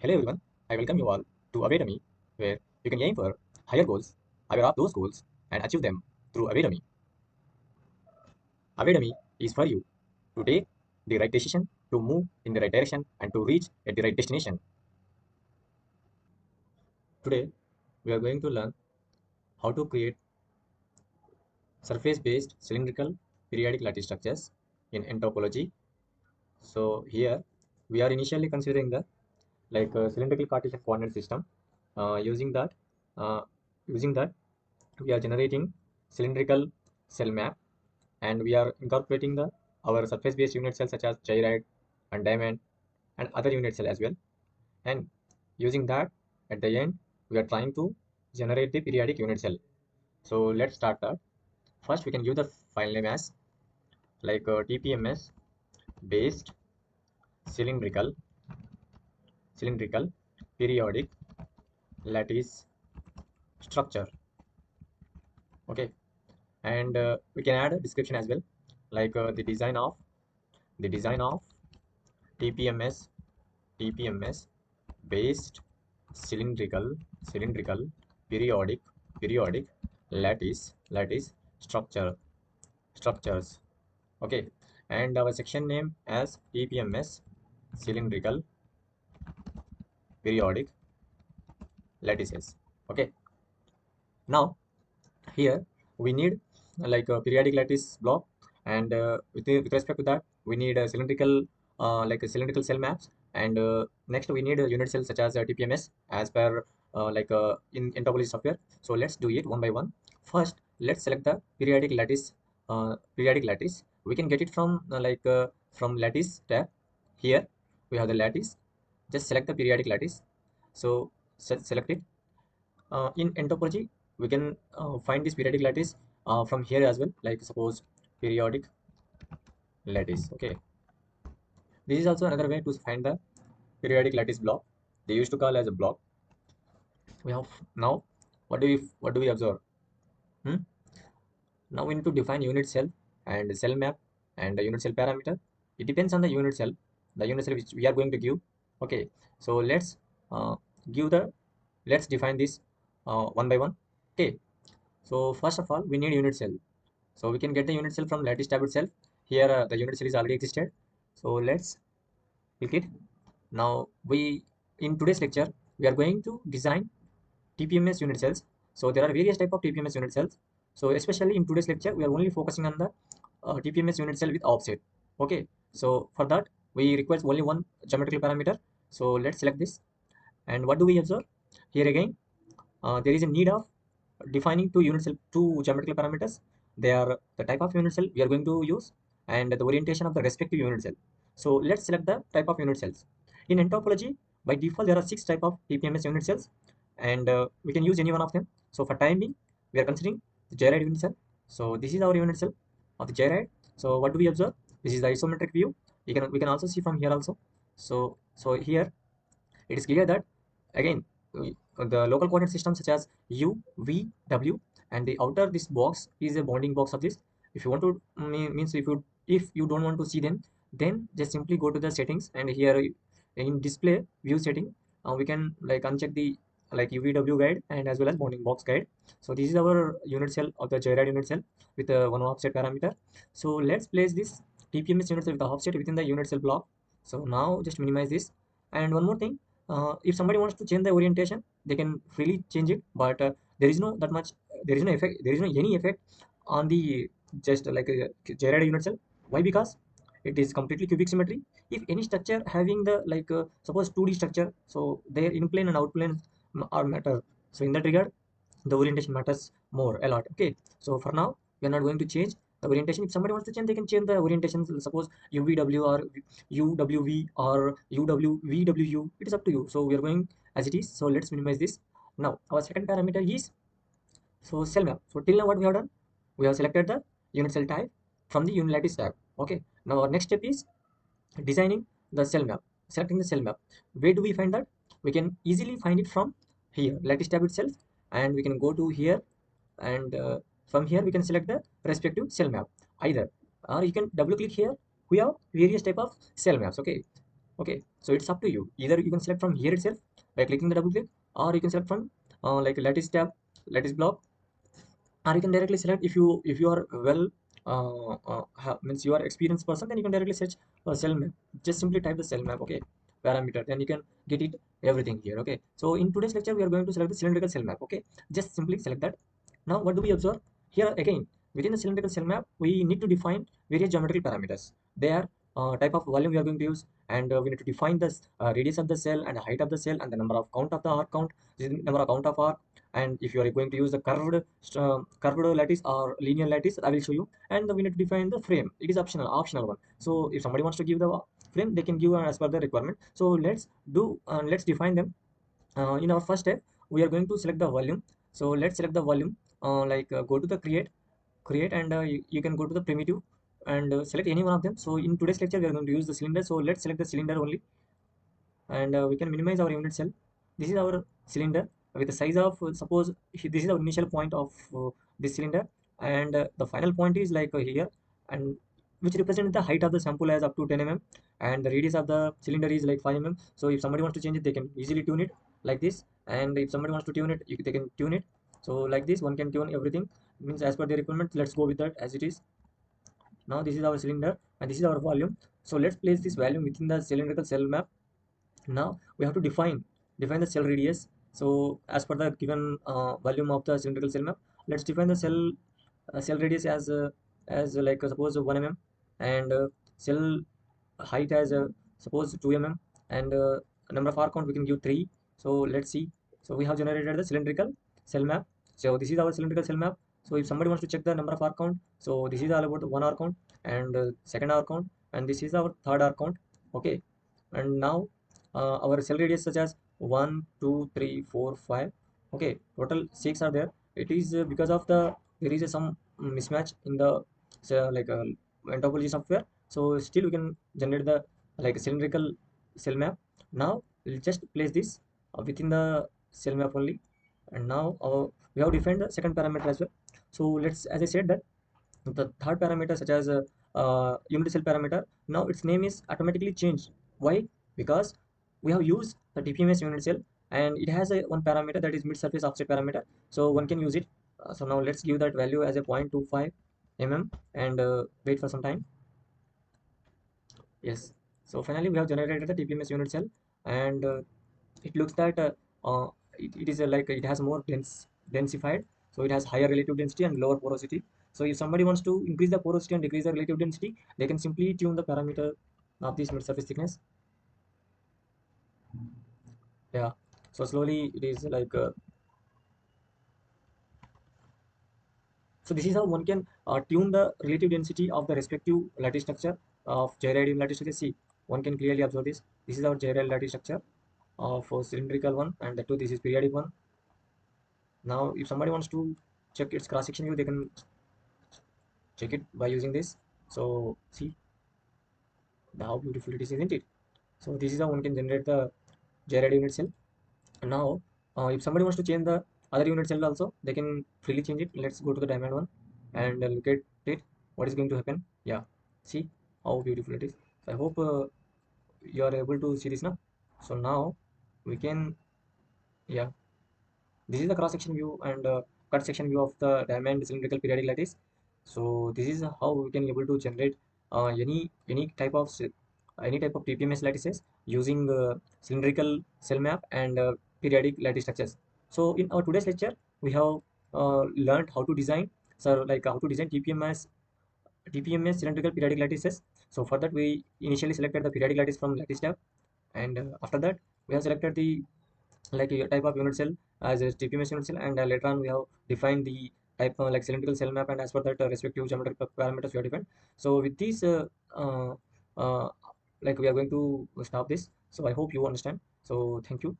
Hello everyone, I welcome you all to Academy, where you can aim for higher goals, aware of those goals, and achieve them through Academy. Academy is for you to take the right decision, to move in the right direction, and to reach at the right destination. Today, we are going to learn how to create surface-based cylindrical periodic lattice structures in nTopology. So here, we are initially considering the cylindrical Cartesian coordinate system. Uh, using that, uh, using that, we are generating cylindrical cell map, and we are incorporating the our surface based unit cells such as gyroid and diamond and other unit cell as well. And using that, at the end, we are trying to generate the periodic unit cell. So let's start that. First, we can give the file name as TPMS based cylindrical periodic lattice structure. Okay, and we can add a description as well, the design of TPMS based cylindrical periodic periodic lattice structures. Okay, and our section name as TPMS cylindrical periodic lattices. Okay, now here we need a periodic lattice block, and with respect to that we need a cylindrical cell maps, and next we need a unit cells such as TPMS as per in topology software. So let's do it one by one. First, let's select the periodic lattice. We can get it from lattice tab. Here we have the lattice. Just select the periodic lattice. So select it. In nTopology, we can find this periodic lattice from here as well, like suppose periodic lattice. Okay, this is also another way to find the periodic lattice block. They used to call as a block. We have now, what do we observe? Hmm? Now we need to define unit cell and cell map and the unit cell parameter. It depends on the unit cell which we are going to give. Okay, so uh, give the let's define this one by one. Okay, so first of all, we need unit cell. So we can get the unit cell from lattice tab itself. Here the unit cell is already existed. So let's click it. Now in today's lecture we are going to design TPMS unit cells. So there are various type of TPMS unit cells. So especially in today's lecture we are only focusing on the TPMS unit cell with offset. Okay. So for that we require only one geometrical parameter. So let's select this. And what do we observe? Here again, there is a need of defining two geometrical parameters. They are the type of unit cell we are going to use and the orientation of the respective unit cell. So let's select the type of unit cells. In nTopology, by default there are 6 type of TPMS unit cells, and we can use any one of them. So for time being, we are considering the gyroid unit cell. So this is our unit cell of the gyroid. So what do we observe? This is the isometric view. We can also see from here also. So here it is clear that again the local coordinate system such as u, v, w, and the outer this box is a bounding box of this. If you want to means if you don't want to see them, then just simply go to the settings, and here in display view setting we can uncheck the UVW guide and as well as bounding box guide. So this is our unit cell of the gyroid unit cell with one offset parameter. So let's place this TPMS unit cell with the offset within the unit cell block. So now just minimize this. And one more thing, if somebody wants to change the orientation, they can freely change it, but there is no that much there is no effect, there is no any effect on the just like a gyroid unit cell. Why? Because it is completely cubic symmetry. If any structure having the suppose 2D structure, so their in plane and out plane are matter. So in that regard, the orientation matters more a lot. Okay, so for now we are not going to change the orientation. If somebody wants to change, they can change the orientation. Suppose UVW or UWV or UWVWU, it is up to you. So we are going as it is. So let's minimize this. Now our second parameter is cell map. So till now what we have done, we have selected the unit cell type from the unit lattice tab. Okay, now our next step is designing the cell map, selecting the cell map. Where do we find that? We can easily find it from here, lattice tab itself, and we can go to here, and from here we can select the respective cell map either, or you can double click here. We have various type of cell maps. Okay, Okay, so it's up to you. Either you can select from here itself by clicking the double click, or you can select from like lattice tab, lattice block, or you can directly select if you are well means you are experienced person, then you can directly search cell map. Just simply type the cell map, okay, parameter, then you can get it everything here. Okay, so in today's lecture we are going to select the cylindrical cell map. Okay, just simply select that. Now what do we observe here? Again, within the cylindrical cell map we need to define various geometrical parameters. They are type of volume we are going to use, and we need to define the radius of the cell and the height of the cell and the number of count of the arc count. This is the number of count of arc. And if you are going to use the curved lattice or linear lattice, I will show you. And we need to define the frame. It is optional one. So if somebody wants to give the frame, they can give as per the requirement. So let's define them. In our first step we are going to select the volume. So let's select the volume, go to the create, and you can go to the primitive and select any one of them. So in today's lecture we are going to use the cylinder, so let's select the cylinder only. And we can minimize our unit cell. This is our cylinder with the size of suppose this is our initial point of this cylinder, and the final point is here, and which represents the height of the sample as up to 10 mm, and the radius of the cylinder is like 5 mm. So if somebody wants to change it, they can easily tune it like this. And if somebody wants to tune it, they can tune it. So like this one can tune everything, means as per the requirement. Let's go with that as it is. Now this is our cylinder and this is our volume. So let's place this volume within the cylindrical cell map. Now we have to define the cell radius. So as per the given volume of the cylindrical cell map, let's define the cell radius as suppose 1 mm, and cell height as suppose 2 mm, and number of arc count we can give 3. So let's see. So we have generated the cylindrical cell map. So this is our cylindrical cell map. So if somebody wants to check the number of arc count, so this is all about one arc count and second arc count, and this is our third arc count. Okay, and now our cell radius such as 1 2 3 4 5. Okay, total 6 are there. It is because of there is some mismatch in the nTopology software. So still we can generate the cylindrical cell map. Now we'll just place this within the cell map only. And now we have defined the second parameter as well. So let's, as I said, that the third parameter such as unit cell parameter, now its name is automatically changed. Why? Because we have used the TPMS unit cell, and it has a one parameter that is mid surface offset parameter, so one can use it. So now let's give that value as a 0.25 mm, and wait for some time. Yes, so finally we have generated the TPMS unit cell, and it looks that it is it has more densified. So it has higher relative density and lower porosity. So if somebody wants to increase the porosity and decrease the relative density, they can simply tune the parameter of this mid surface thickness. Yeah, so slowly it is so this is how one can tune the relative density of the respective lattice structure of gyroid lattice structure. See, one can clearly observe this. This is our gyroid lattice structure of cylindrical one, and the two, this is periodic one. Now if somebody wants to check its cross section view, they can check it by using this. So see how beautiful it is, isn't it? So this is how one can generate the gyroid unit cell. And now if somebody wants to change the other unit cell also, they can freely change it. Let's go to the diamond one and look at it, what is going to happen. Yeah, see how beautiful it is. So I hope you are able to see this now. So now we can, yeah, this is the cross section view and cut section view of the diamond cylindrical periodic lattice. So this is how we can able to generate any type of TPMS lattices using cylindrical cell map and periodic lattice structures. So in our today's lecture we have learned how to design, so how to design TPMS cylindrical periodic lattices. So for that we initially selected the periodic lattice from lattice tab, and after that we have selected the a type of unit cell as a TPMS unit cell, and later on we have defined the type cylindrical cell map, and as per that respective geometric parameters we have defined. So with these uh, we are going to stop this. So I hope you understand. So thank you.